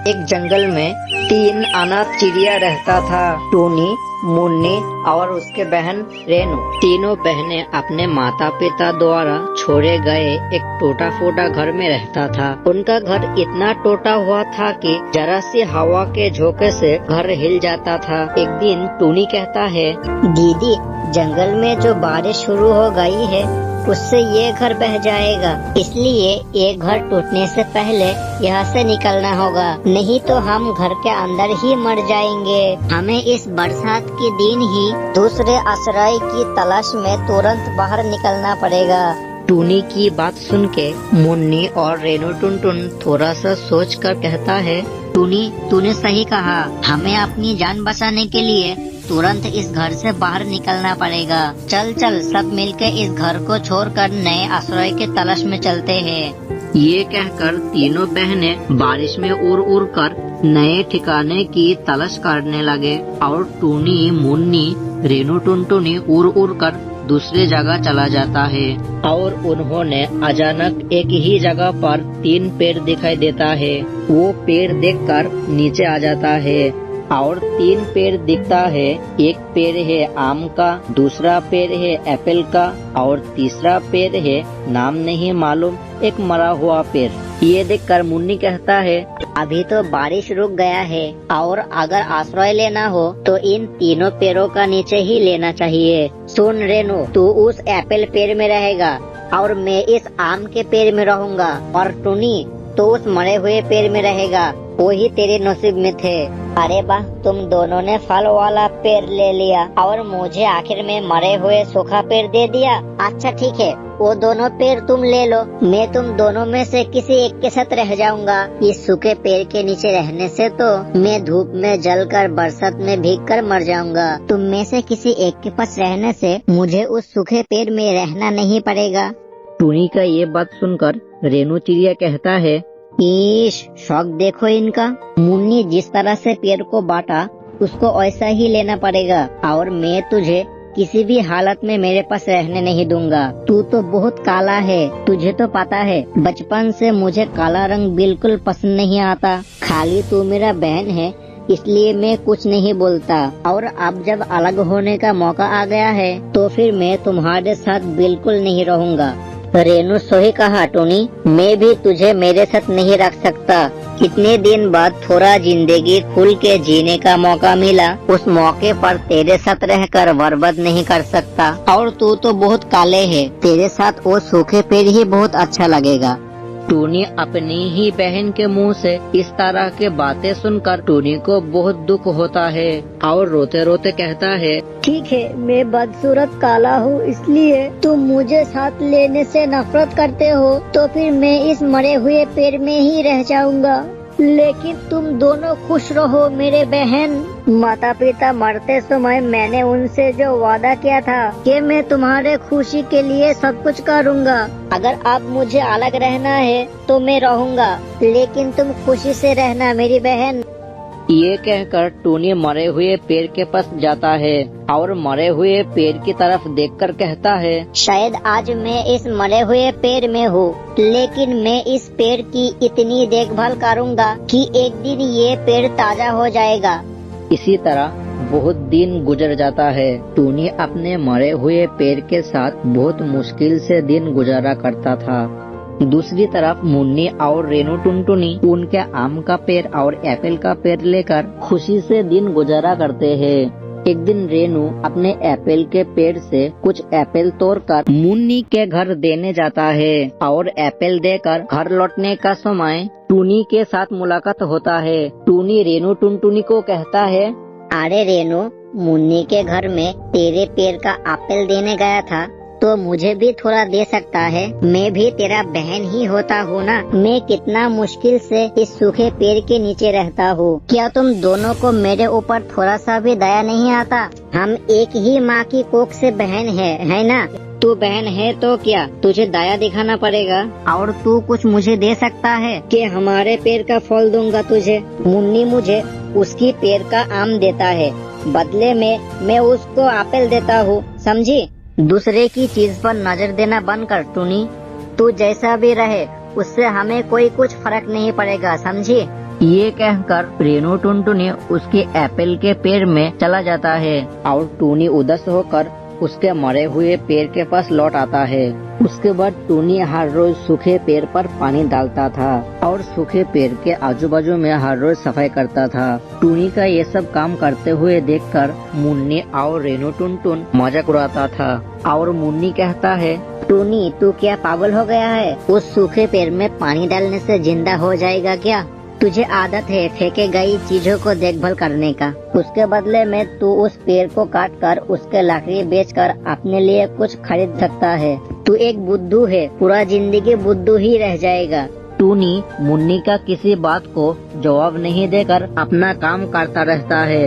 एक जंगल में 3 अनाथ चिड़िया रहता था। टूनी, मुन्नी और उसके बहन रेनू। तीनों बहनें अपने माता पिता द्वारा छोड़े गए एक टूटा फूटा घर में रहता था। उनका घर इतना टूटा हुआ था कि जरा सी हवा के झोंके से घर हिल जाता था। एक दिन टूनी कहता है, दीदी, जंगल में जो बारिश शुरू हो गई है उससे ये घर बह जाएगा, इसलिए ये घर टूटने से पहले यहाँ से निकलना होगा, नहीं तो हम घर के अंदर ही मर जाएंगे। हमें इस बरसात के दिन ही दूसरे आश्रय की तलाश में तुरंत बाहर निकलना पड़ेगा। टूनी की बात सुन के मुन्नी और रेनू टुनटुन थोड़ा सा सोच कर कहता है, टूनी, तूने सही कहा, हमें अपनी जान बचाने के लिए तुरंत इस घर से बाहर निकलना पड़ेगा। चल चल, सब मिलकर इस घर को छोड़कर नए आश्रय के तलाश में चलते हैं। ये कहकर तीनों बहनें बारिश में उड़ उड़ कर नए ठिकाने की तलाश करने लगे और टूनी, मुन्नी, रेनू टुनटुनी उड़ उड़ कर दूसरे जगह चला जाता है और उन्होंने अचानक एक ही जगह पर 3 पेड़ दिखाई देता है। वो पेड़ देखकर नीचे आ जाता है और 3 पेड़ दिखता है। एक पेड़ है आम का, दूसरा पेड़ है एप्पल का और तीसरा पेड़ है नाम नहीं मालूम एक मरा हुआ पेड़। ये देखकर मुन्नी कहता है, अभी तो बारिश रुक गया है और अगर आश्रय लेना हो तो इन तीनों पेड़ों का नीचे ही लेना चाहिए। सुन रेनू, तू उस एप्पल पेड़ में रहेगा और मैं इस आम के पेड़ में रहूंगा और टूनी, तो उस मरे हुए पेड़ में रहेगा, वो ही तेरे नसीब में थे। अरे वाह, तुम दोनों ने फल वाला पेड़ ले लिया और मुझे आखिर में मरे हुए सूखा पेड़ दे दिया। अच्छा ठीक है, वो दोनों पेड़ तुम ले लो, मैं तुम दोनों में से किसी एक के साथ रह जाऊंगा। इस सूखे पेड़ के नीचे रहने से तो मैं धूप में जलकर बरसात में भीग कर मर जाऊंगा। तुम में से किसी एक के पास रहने से मुझे उस सूखे पेड़ में रहना नहीं पड़ेगा। टूनी का ये बात सुनकर रेनू चिड़िया कहता है, ईश, शौक देखो इनका। मुन्नी जिस तरह से पेड़ को बांटा उसको ऐसा ही लेना पड़ेगा और मैं तुझे किसी भी हालत में मेरे पास रहने नहीं दूंगा। तू तो बहुत काला है, तुझे तो पता है बचपन से मुझे काला रंग बिल्कुल पसंद नहीं आता। खाली तू मेरा बहन है इसलिए मैं कुछ नहीं बोलता और अब जब अलग होने का मौका आ गया है तो फिर मैं तुम्हारे साथ बिल्कुल नहीं रहूंगा। रेनू सही कहा टूनी, मैं भी तुझे मेरे साथ नहीं रख सकता। इतने दिन बाद थोड़ा जिंदगी खुल के जीने का मौका मिला, उस मौके पर तेरे साथ रहकर बर्बाद नहीं कर सकता। और तू तो बहुत काले है, तेरे साथ वो सूखे पेड़ ही बहुत अच्छा लगेगा। टूनी अपनी ही बहन के मुंह से इस तरह के बातें सुनकर टूनी को बहुत दुख होता है और रोते रोते कहता है, ठीक है, मैं बदसूरत काला हूँ इसलिए तुम मुझे साथ लेने से नफरत करते हो, तो फिर मैं इस मरे हुए पेड़ में ही रह जाऊंगा। लेकिन तुम दोनों खुश रहो मेरे बहन। माता पिता मरते समय मैंने उनसे जो वादा किया था कि मैं तुम्हारे खुशी के लिए सब कुछ करूँगा। अगर अब मुझे अलग रहना है तो मैं रहूँगा, लेकिन तुम खुशी से रहना मेरी बहन। ये कहकर टूनी मरे हुए पेड़ के पास जाता है और मरे हुए पेड़ की तरफ देखकर कहता है, शायद आज मैं इस मरे हुए पेड़ में हूँ, लेकिन मैं इस पेड़ की इतनी देखभाल करूँगा कि एक दिन ये पेड़ ताजा हो जाएगा। इसी तरह बहुत दिन गुजर जाता है। टूनी अपने मरे हुए पेड़ के साथ बहुत मुश्किल से दिन गुजारा करता था। दूसरी तरफ मुन्नी और रेनू टुनटुनी उनके आम का पेड़ और एप्पल का पेड़ लेकर खुशी से दिन गुजारा करते हैं। एक दिन रेनू अपने एप्पल के पेड़ से कुछ एप्पल तोड़कर मुन्नी के घर देने जाता है और एप्पल देकर घर लौटने का समय टूनी के साथ मुलाकात होता है। टूनी रेनू टुनटुनी को कहता है, अरे रेनू, मुन्नी के घर में तेरे पेड़ का एप्पल देने गया था तो मुझे भी थोड़ा दे सकता है, मैं भी तेरा बहन ही होता हूँ ना। मैं कितना मुश्किल से इस सूखे पेड़ के नीचे रहता हूँ, क्या तुम दोनों को मेरे ऊपर थोड़ा सा भी दया नहीं आता? हम एक ही माँ की कोख से बहन है ना? तू बहन है तो क्या तुझे दया दिखाना पड़ेगा और तू कुछ मुझे दे सकता है कि हमारे पेड़ का फल दूंगा तुझे। मुन्नी मुझे उसकी पेड़ का आम देता है, बदले में मैं उसको एप्पल देता हूँ, समझी? दूसरे की चीज पर नजर देना बंद कर टूनी। तू जैसा भी रहे उससे हमें कोई कुछ फर्क नहीं पड़ेगा, समझी? ये कहकर रेनू टुनटुनी उसके एप्पल के पेड़ में चला जाता है और टूनी उदास होकर उसके मरे हुए पेड़ के पास लौट आता है। उसके बाद टूनी हर रोज सूखे पेड़ पर पानी डालता था और सूखे पेड़ के आजू बाजू में हर रोज सफाई करता था। टूनी का ये सब काम करते हुए देखकर मुन्नी और रेनू टुनटुन मजाक उड़ाता था और मुन्नी कहता है, टूनी तू क्या पागल हो गया है? उस सूखे पेड़ में पानी डालने से जिंदा हो जाएगा क्या? तुझे आदत है फेंके गई चीजों को देखभाल करने का। उसके बदले में तू उस पेड़ को काट कर उसके लकड़ी बेचकर अपने लिए कुछ खरीद सकता है। तू एक बुद्धू है, पूरा जिंदगी बुद्धू ही रह जाएगा। टूनी मुन्नी का किसी बात को जवाब नहीं देकर अपना काम करता रहता है।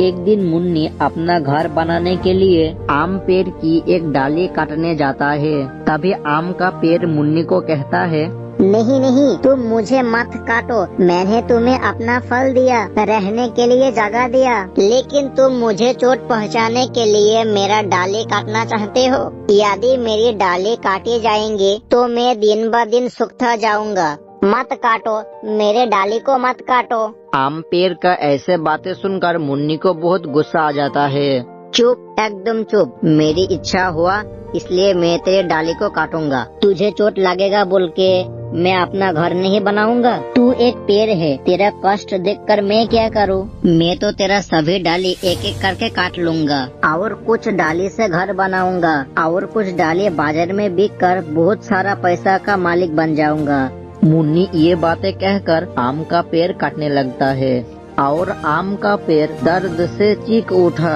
एक दिन मुन्नी अपना घर बनाने के लिए आम पेड़ की एक डाली काटने जाता है। तभी आम का पेड़ मुन्नी को कहता है, नहीं नहीं, तुम मुझे मत काटो। मैंने तुम्हें अपना फल दिया, रहने के लिए जगह दिया, लेकिन तुम मुझे चोट पहुंचाने के लिए मेरा डाली काटना चाहते हो। यदि मेरी डाली काटी जाएंगी तो मैं दिन ब दिन सूखता जाऊंगा। मत काटो, मेरे डाली को मत काटो। आम पेड़ का ऐसे बातें सुनकर मुन्नी को बहुत गुस्सा आ जाता है। चुप, एकदम चुप। मेरी इच्छा हुआ इसलिए मैं तेरे डाली को काटूंगा। तुझे चोट लगेगा बोल के मैं अपना घर नहीं बनाऊंगा। तू एक पेड़ है, तेरा कष्ट देखकर मैं क्या करूँ? मैं तो तेरा सभी डाली एक एक करके काट लूंगा और कुछ डाली से घर बनाऊंगा और कुछ डाली बाजार में बिक कर बहुत सारा पैसा का मालिक बन जाऊंगा। मुन्नी ये बातें कहकर आम का पेड़ काटने लगता है और आम का पेड़ दर्द से चीख उठा।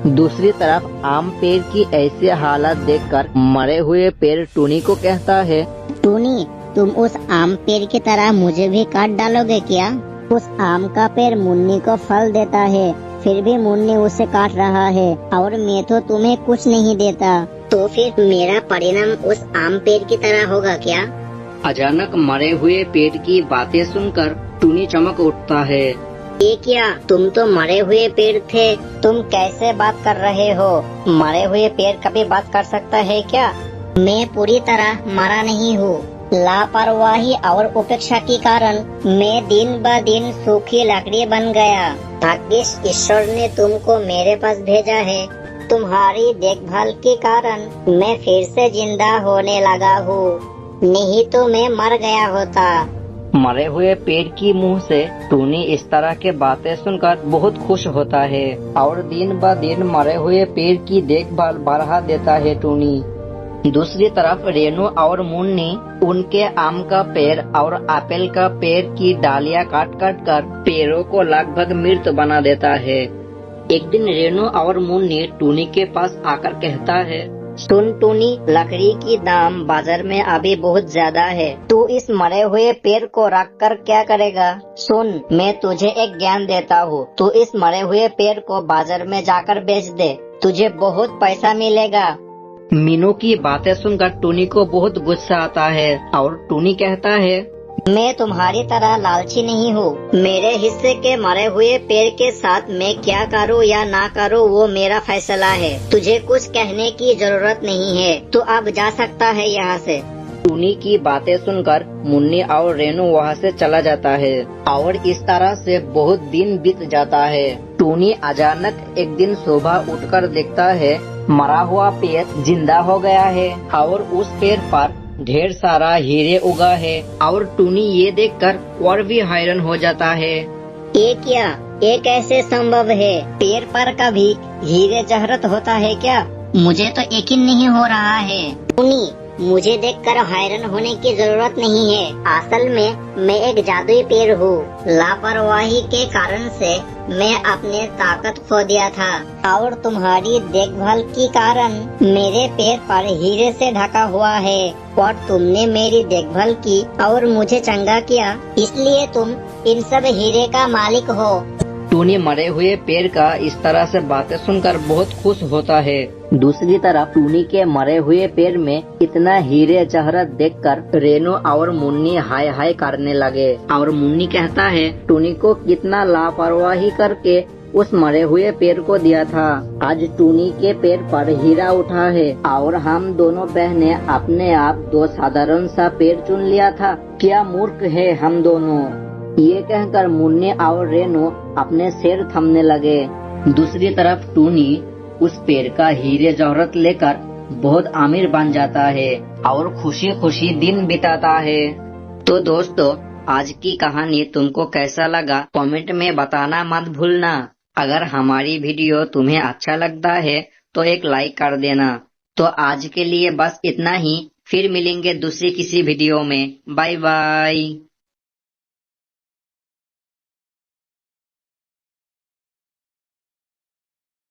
दूसरी तरफ आम पेड़ की ऐसी हालत देखकर मरे हुए पेड़ टूनी को कहता है, टूनी तुम उस आम पेड़ की तरह मुझे भी काट डालोगे क्या? उस आम का पेड़ मुन्नी को फल देता है, फिर भी मुन्नी उसे काट रहा है और मैं तो तुम्हें कुछ नहीं देता। तो फिर मेरा परिणाम उस आम पेड़ की तरह होगा क्या? अचानक मरे हुए पेड़ की बातें सुनकर टूनी चमक उठता है। ये क्या, तुम तो मरे हुए पेड़ थे। तुम कैसे बात कर रहे हो? मरे हुए पेड़ कभी बात कर सकता है क्या? मैं पूरी तरह मरा नहीं हूँ। लापरवाही और उपेक्षा के कारण मैं दिन ब दिन सूखी लकड़ी बन गया। भाग्यश ईश्वर ने तुमको मेरे पास भेजा है। तुम्हारी देखभाल के कारण मैं फिर से जिंदा होने लगा हूँ, नहीं तो मैं मर गया होता। मरे हुए पेड़ की मुंह से टूनी इस तरह के बातें सुनकर बहुत खुश होता है और दिन ब दिन मरे हुए पेड़ की देखभाल बढ़ा देता है टूनी। दूसरी तरफ रेनू और मुन्नी उनके आम का पेड़ और एप्पल का पेड़ की डालियां काट काट कर पेड़ों को लगभग मृत बना देता है। एक दिन रेनू और मुन्नी टूनी के पास आकर कहता है, सुन टूनी, लकड़ी की दाम बाजार में अभी बहुत ज्यादा है। तू इस मरे हुए पेड़ को रख कर क्या करेगा? सुन, मैं तुझे एक ज्ञान देता हूँ। तू इस मरे हुए पेड़ को बाजार में जाकर बेच दे, तुझे बहुत पैसा मिलेगा। मीनू की बातें सुनकर टूनी को बहुत गुस्सा आता है और टूनी कहता है, मैं तुम्हारी तरह लालची नहीं हूँ। मेरे हिस्से के मरे हुए पेड़ के साथ मैं क्या करूँ या ना करूँ वो मेरा फैसला है। तुझे कुछ कहने की जरूरत नहीं है, तू अब जा सकता है यहाँ से। टूनी की बातें सुनकर मुन्नी और रेनू वहाँ से चला जाता है और इस तरह से बहुत दिन बीत जाता है। टूनी अचानक एक दिन सुबह उठकर देखता है मरा हुआ पेड़ जिंदा हो गया है और उस पेड़ पर ढेर सारा हीरे उगा है और टूनी ये देखकर और भी हैरान हो जाता है। ये क्या, ये कैसे संभव है? पेड़ पर कभी हीरे जहरत होता है क्या? मुझे तो यकीन नहीं हो रहा है। टूनी, मुझे देखकर हैरान होने की जरूरत नहीं है। असल में मैं एक जादुई पेड़ हूँ। लापरवाही के कारण से मैं अपने ताकत खो दिया था और तुम्हारी देखभाल के कारण मेरे पेड़ पर हीरे से ढका हुआ है और तुमने मेरी देखभाल की और मुझे चंगा किया, इसलिए तुम इन सब हीरे का मालिक हो। टूनी मरे हुए पेड़ का इस तरह से बातें सुनकर बहुत खुश होता है। दूसरी तरफ टूनी के मरे हुए पेड़ में इतना हीरे जहरत देखकर रेनू और मुन्नी हाय हाय करने लगे और मुन्नी कहता है, टूनी को कितना लापरवाही करके उस मरे हुए पेड़ को दिया था। आज टूनी के पेड़ पर हीरा उठा है और हम दोनों बहनें अपने आप दो साधारण सा पेड़ चुन लिया था। क्या मूर्ख है हम दोनों। ये कहकर मुन्ने और रेनू अपने सिर थमने लगे। दूसरी तरफ टूनी उस पेड़ का हीरे जवाहरात लेकर बहुत अमीर बन जाता है और खुशी खुशी दिन बिताता है। तो दोस्तों, आज की कहानी तुमको कैसा लगा कमेंट में बताना मत भूलना। अगर हमारी वीडियो तुम्हें अच्छा लगता है तो एक लाइक कर देना। तो आज के लिए बस इतना ही, फिर मिलेंगे दूसरी किसी वीडियो में। Bye bye.